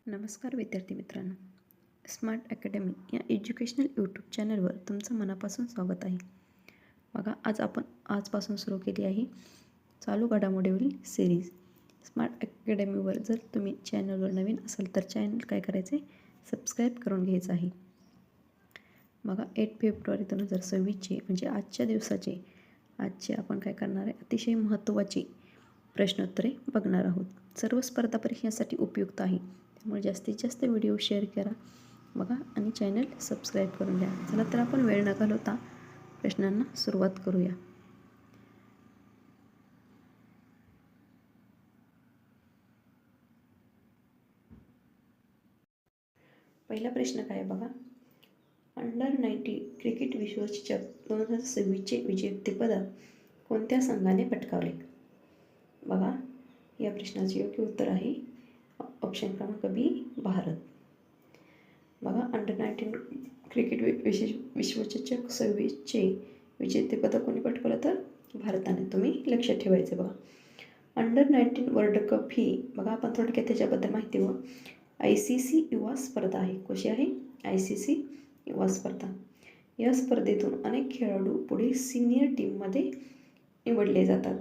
नमस्कार विद्यार्थी मित्रांनो, स्मार्ट अकॅडमी या एज्युकेशनल यूट्यूब चॅनलवर तुमचं मनापासून स्वागत आहे. बघा, आजपासून सुरू केली आहे चालू घडामोडीवरील सिरीज. स्मार्ट अकॅडमीवर जर तुम्ही चॅनलवर नवीन असाल तर चॅनल काय करायचं आहे, सबस्क्राईब करून घ्यायचं आहे. बघा, 8 फेब्रुवारी 2026 म्हणजे आजच्या दिवसाचे आपण काय करणार आहे, अतिशय महत्त्वाची प्रश्नोत्तरे बघणार आहोत. सर्व स्पर्धा परीक्षांसाठी उपयुक्त आहे, त्यामुळे जास्तीत जास्त व्हिडिओ शेअर करा बघा आणि चॅनल सबस्क्राईब करून घ्या. चला तर आपण वेळ न घालवता प्रश्नांना सुरुवात करूया. पहिला प्रश्न काय आहे बघा, अंडर 19 क्रिकेट विश्वचषक 2026चे विजेतेपद कोणत्या संघाने पटकावले? बघा, या प्रश्नाचे योग्य उत्तर आहे ऑप्शन क्रमांक बी, भारत. बघा, अंडर 19 क्रिकेट विश्वचषक 26चे विजेतेपद कोणी पटकावलं तर भारताने. तुम्ही लक्षात ठेवायचं. बघा, अंडर 19 वर्ल्ड कप ही बघा आपण थोडक्यात त्याच्याबद्दल माहिती व ICC युवा स्पर्धा आहे. कशी आहे? ICC युवा स्पर्धा. या स्पर्धेतून अनेक खेळाडू पुढे सिनियर टीममध्ये निवडले जातात.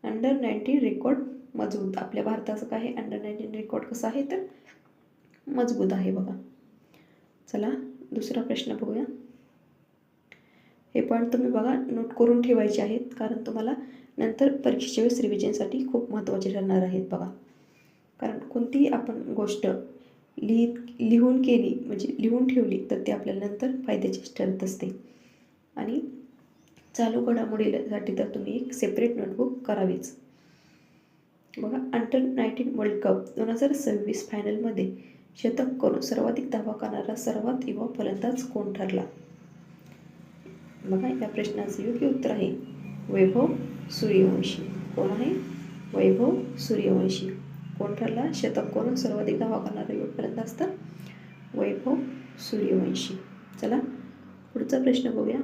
अंडर 19 रेकॉर्ड मजबूत. आपल्या भारताचं काय आहे, अंडर 19 रेकॉर्ड कसं आहे तर मजबूत आहे. बघा, चला दुसरा प्रश्न बघूया. हे पॉईंट तुम्ही बघा नोट करून ठेवायचे आहेत, कारण तुम्हाला नंतर परीक्षेच्या वेळेस रिव्हिजनसाठी खूप महत्त्वाचे ठरणार आहेत. बघा, कारण कोणतीही आपण गोष्ट लिहून केली म्हणजे लिहून ठेवली तर ते आपल्याला नंतर फायद्याचीच ठरत असते. आणि चालू घडामोडीसाठी तर तुम्ही एक सेपरेट नोटबुक करावीच. बघा, अंडर 19 वर्ल्ड कप 2026 फायनलमध्ये शतक करून सर्वाधिक धावा करणारा सर्वात युवा फलंदाज कोण ठरला? बघा, या प्रश्नाचं योग्य उत्तर आहे वैभव सूर्यवंशी. कोण आहे? वैभव सूर्यवंशी. कोण ठरला शतक करून सर्वाधिक धावा करणारा युवा फलंदाज? तर वैभव सूर्यवंशी. चला पुढचा प्रश्न बघूया.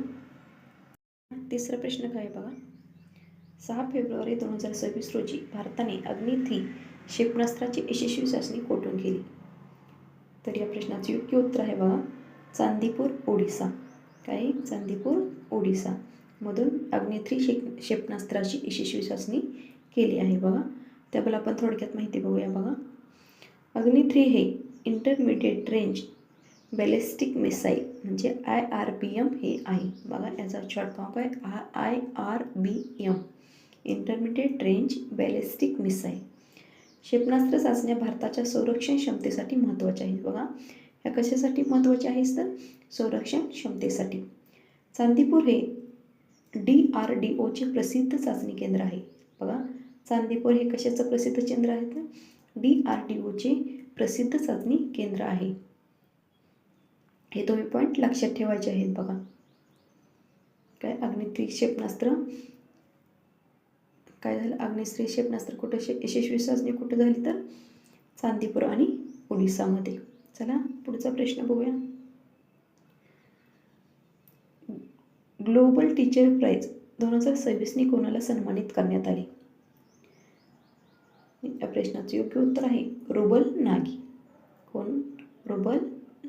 तिसरा प्रश्न काय बघा, 6 फेब्रुवारी 2026 रोजी भारताने अग्नि-3 क्षेपणास्त्राची यशस्वी चाचणी कोठून केली? तर या प्रश्नाचे योग्य उत्तर आहे बघा चांदीपूर, ओडिसा. काय? चांदीपूर, ओडिसा मधून अग्नि-3 क्षेपणास्त्राची यशस्वी चाचणी केली आहे. बघा, त्याबद्दल आपण थोडक्यात माहिती बघूया. बघा, अग्नि-3 हे इंटरमिडिएट रेंज बॅलिस्टिक मिसाईल म्हणजे IRBM हे आहे. बघा, याचा शॉर्ट फॉर्म काय? IRBM, intermediate range ballistic missile. क्षेपणास्त्र चाचण्या भारताच्या संरक्षण क्षमतेसाठी महत्त्वाच्या आहेत. बघा, ह्या कशासाठी महत्त्वाच्या आहेत तर संरक्षण क्षमतेसाठी. चांदीपूर हे DRDOचे प्रसिद्ध चाचणी केंद्र आहे. बघा, चांदीपूर हे कशाचं प्रसिद्ध केंद्र आहे तर DRDOचे प्रसिद्ध चाचणी केंद्र आहे. हे तुम्ही पॉईंट लक्षात ठेवायचे आहेत. बघा, काय अग्नि-3 क्षेपणास्त्र काय झालं, अग्नि-3 क्षेपणास्त्र कुठं यशस्वी चाचणी कुठं झाली तर चांदीपूर आणि ओडिसामध्ये. चला पुढचा प्रश्न बघूया. ग्लोबल टीचर प्राइज 2026 कोणाला सन्मानित करण्यात आले? या प्रश्नाचे योग्य उत्तर आहे रुबल नागी. कोण? Rubal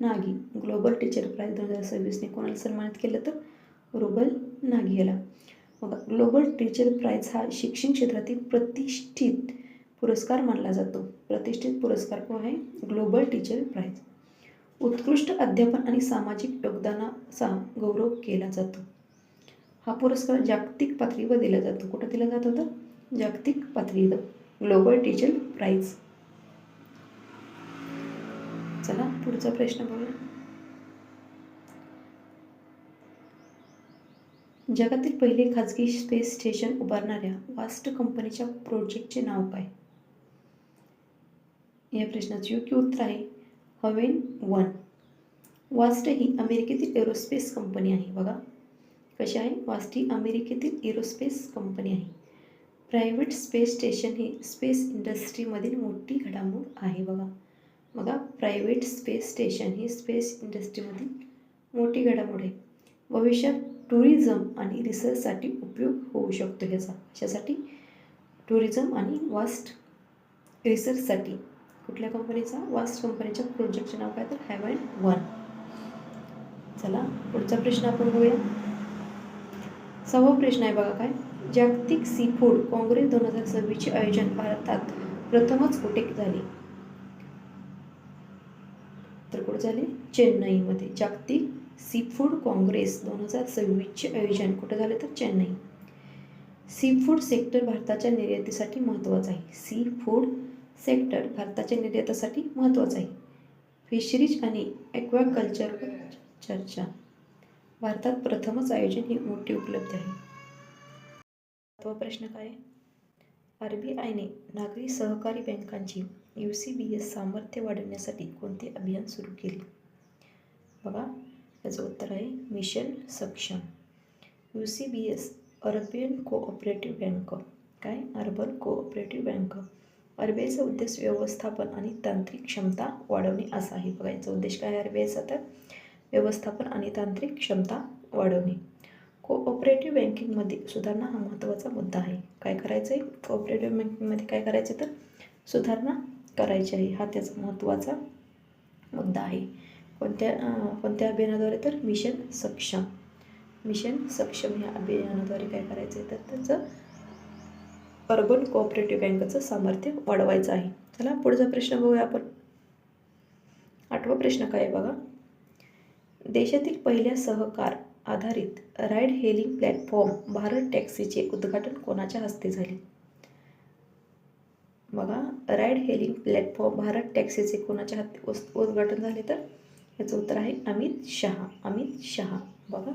Nagi. Global teacher prize 2026 कोणाला सन्मानित केलं तर रुबल नागी याला. बघा, ग्लोबल टीचर प्राइज हा शिक्षण क्षेत्रातील प्रतिष्ठित पुरस्कार मानला जातो. प्रतिष्ठित पुरस्कार कोण आहे? Global teacher prize. उत्कृष्ट अध्यापन आणि सामाजिक योगदानाचा गौरव केला जातो. हा पुरस्कार जागतिक पातळीवर दिला जातो. कुठं दिला जात होता? जागतिक पातळीवर. Global teacher prize. चला पुढचा प्रश्न बघूया. जगातील पहिले खाजगी स्पेस स्टेशन उभारणाऱ्या वास्ट कंपनीच्या प्रोजेक्टचे नाव काय? या प्रश्नाचे योग्य उत्तर आहे हवेन 1. वास्ट ही अमेरिकेतील एरोस्पेस कंपनी आहे. बघा, कशी आहे? वास्ट ही अमेरिकेतील एरोस्पेस कंपनी आहे. प्रायव्हेट स्पेस स्टेशन ही स्पेस इंडस्ट्रीमधील मोठी घडामोड आहे. बघा, प्रायव्हेट स्पेस स्टेशन ही स्पेस इंडस्ट्रीमधील मोठी घडामोड आहे. भविष्यात टुरिझम आणि रिसर्चसाठी उपयोग होऊ शकतो ह्याचा. कशासाठी? टुरिझम आणि वास्ट रिसर्चसाठी. कुठल्या कंपनीचा? वास्ट कंपनीच्या प्रोजेक्टचे नाव काय? तर HAVEN-1. चला पुढचा प्रश्न आपण बघूया. 6वा प्रश्न आहे बघा काय, जागतिक सी फूड काँग्रेस 2026चे आयोजन भारतात प्रथमच कुठे झाले? तर कुठे झाले? चेन्नईमध्ये. जागतिक सी फूड काँग्रेस 2026चे आयोजन कुठे झाले? तर चेन्नई. सी फूड सेक्टर भारताच्या निर्यातीसाठी महत्त्वाचं आहे. सी फूड सेक्टर भारताच्या निर्यातीसाठी महत्त्वाचं आहे. फिशरीज आणि ॲक्वाकल्चरवर चर्चा. भारतात प्रथमच आयोजन ही मोठी उपलब्धी आहे. 7वा प्रश्न काय? RBIने नागरी सहकारी बँकांची UCBS सामर्थ्य वाढवण्यासाठी कोणते अभियान सुरू केले? बघा याचं उत्तर आहे mission Saksham. UCBS urban cooperative bank. काय? Urban cooperative bank. RBIचा उद्देश व्यवस्थापन आणि तांत्रिक क्षमता वाढवणे असा आहे. बघा याचा उद्देश काय आहे RBIचा? तर व्यवस्थापन आणि तांत्रिक क्षमता वाढवणे. कोऑपरेटिव्ह बँकिंगमध्ये सुधारणा हा महत्त्वाचा मुद्दा आहे. काय करायचं आहे? कोऑपरेटिव्ह बँकिंगमध्ये काय करायचं? तर सुधारणा करायची आहे. हा त्याचा महत्त्वाचा मुद्दा आहे. कोणत्या अभियानाद्वारे? तर मिशन सक्षम. मिशन सक्षम ह्या अभियानाद्वारे काय करायचं आहे? तर त्याचं अर्बन कोऑपरेटिव्ह बँकेचं सामर्थ्य वाढवायचं आहे. चला पुढचा प्रश्न बघूया आपण. 8वा प्रश्न काय आहे बघा, देशातील पहिल्या सहकार आधारित राईड हेलिंग प्लॅटफॉर्म भारत टॅक्सीचे उद्घाटन कोणाच्या हस्ते झाले? बघा राईड हेलिंग प्लॅटफॉर्म भारत टॅक्सीचे कोणाच्या हस्ते उद्घाटन झाले? तर याचं उत्तर आहे अमित शहा. अमित शहा. बघा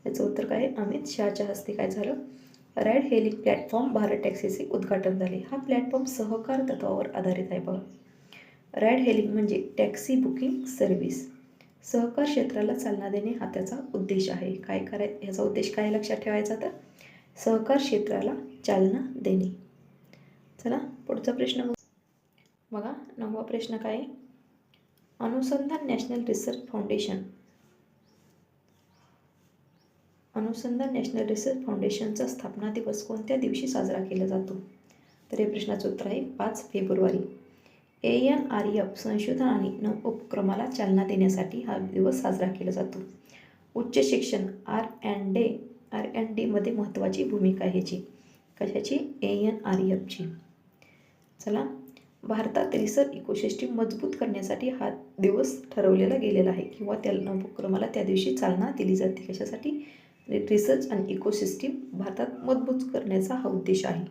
याचं उत्तर काय आहे? अमित शहाच्या हस्ते काय झालं? राईड हेलिंग प्लॅटफॉर्म भारत टॅक्सीचे उद्घाटन झाले. हा प्लॅटफॉर्म सहकार तत्वावर आधारित आहे. बघा राईड हेलिंग म्हणजे टॅक्सी बुकिंग सर्व्हिस. सहकार क्षेत्राला चालना देणे हा त्याचा उद्देश आहे. काय ह्याचा उद्देश काय लक्षात ठेवायचा? तर सहकार क्षेत्राला चालना देणे. चला पुढचा प्रश्न बघा. 9वा प्रश्न काय? अनुसंधान नॅशनल रिसर्च फाउंडेशन. अनुसंधान नॅशनल रिसर्च फाउंडेशनचा स्थापना दिवस कोणत्या दिवशी साजरा केला जातो? तर या प्रश्नाचं उत्तर आहे 5 फेब्रुवारी. ANRF संशोधन आणि उपक्रमाला चालना देण्यासाठी हा दिवस साजरा केला जातो. उच्च शिक्षण R&D मध्ये महत्त्वाची भूमिका आहे ह्याची. कशाची? ANRFची. चला भारतात रिसर्च इकोसिस्टीम मजबूत करण्यासाठी हा दिवस ठरवलेला गेलेला आहे किंवा त्या उपक्रमाला त्या दिवशी चालना दिली जाते. कशासाठी? रिसर्च आणि इकोसिस्टीम भारतात मजबूत करण्याचा हा उद्देश आहे.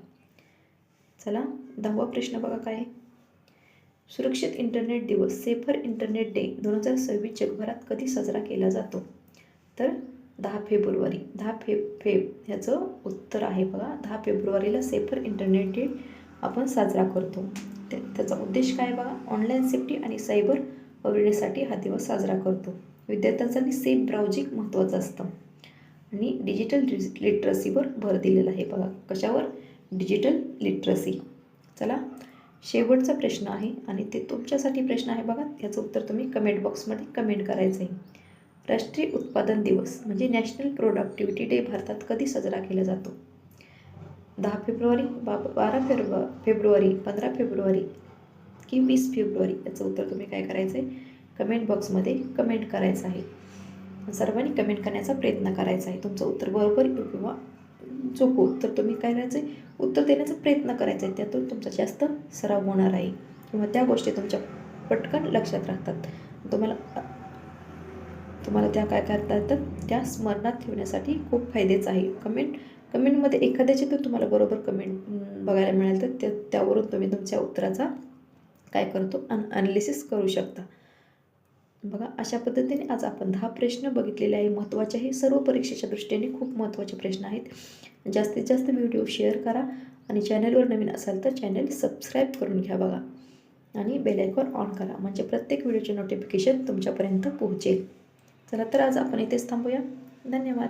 चला 10वा प्रश्न बघा काय? सुरक्षित इंटरनेट दिवस सेफर इंटरनेट डे 2026 जगभरात कधी साजरा केला जातो? तर 10 फेब्रुवारी. 10 ह्याचं उत्तर आहे बघा 10 फेब्रुवारीला सेफर इंटरनेट डे आपण साजरा करतो. त्याचा उद्देश काय बघा? ऑनलाईन सेफ्टी आणि सायबर अवेअरनेससाठी हा दिवस साजरा करतो. विद्यार्थ्यांसाठी सेफ ब्राउजिंग महत्त्वाचं असतं आणि डिजिटल लिटरसीवर भर दिलेला आहे. बघा कशावर? Digital literacy. चला शेवटचा प्रश्न आहे आणि ते तुमच्यासाठी प्रश्न आहे बघा. याचं उत्तर तुम्ही कमेंट बॉक्समध्ये कमेंट करायचं आहे. राष्ट्रीय उत्पादन दिवस म्हणजे नॅशनल प्रोडक्टिव्हिटी डे भारतात कधी साजरा केला जातो? 10 फेब्रुवारी, 12 फेब्रुवारी, 15 फेब्रुवारी की 20 फेब्रुवारी? याचं उत्तर तुम्ही काय करायचं आहे? कमेंट बॉक्समध्ये कमेंट करायचं आहे. सर्वांनी कमेंट करण्याचा प्रयत्न करायचा आहे. तुमचं उत्तर बरोबर किंवा चुकू तर तुम्ही काय करायचं आहे? उत्तर देण्याचा प्रयत्न करायचा आहे. त्यातून तुमचा जास्त सराव होणार आहे किंवा त्या गोष्टी तुमच्या पटकन लक्षात राहतात. तुम्हाला त्या काय करता येतात? त्या स्मरणात ठेवण्यासाठी खूप फायद्याचं आहे. कमेंटमध्ये एखाद्याची तर तुम्हाला बरोबर कमेंट बघायला मिळेल तर त्यावरून तुम्ही तुमच्या उत्तराचा काय करतो? ॲनालिसिस करू शकता. बघा अशा पद्धतीने आज आपण 10 प्रश्न बघितलेले आहे. महत्त्वाचे आहे. सर्व परीक्षेच्या दृष्टीने खूप महत्त्वाचे प्रश्न आहेत. जास्तीत जास्त व्हिडिओ शेअर करा आणि चॅनलवर नवीन असाल तर चॅनल सबस्क्राईब करून घ्या बघा आणि बेल आयकॉन ऑन करा म्हणजे प्रत्येक व्हिडिओचे नोटिफिकेशन तुमच्यापर्यंत पोहोचेल. चला तर आज आपण इथेच थांबूया. धन्यवाद.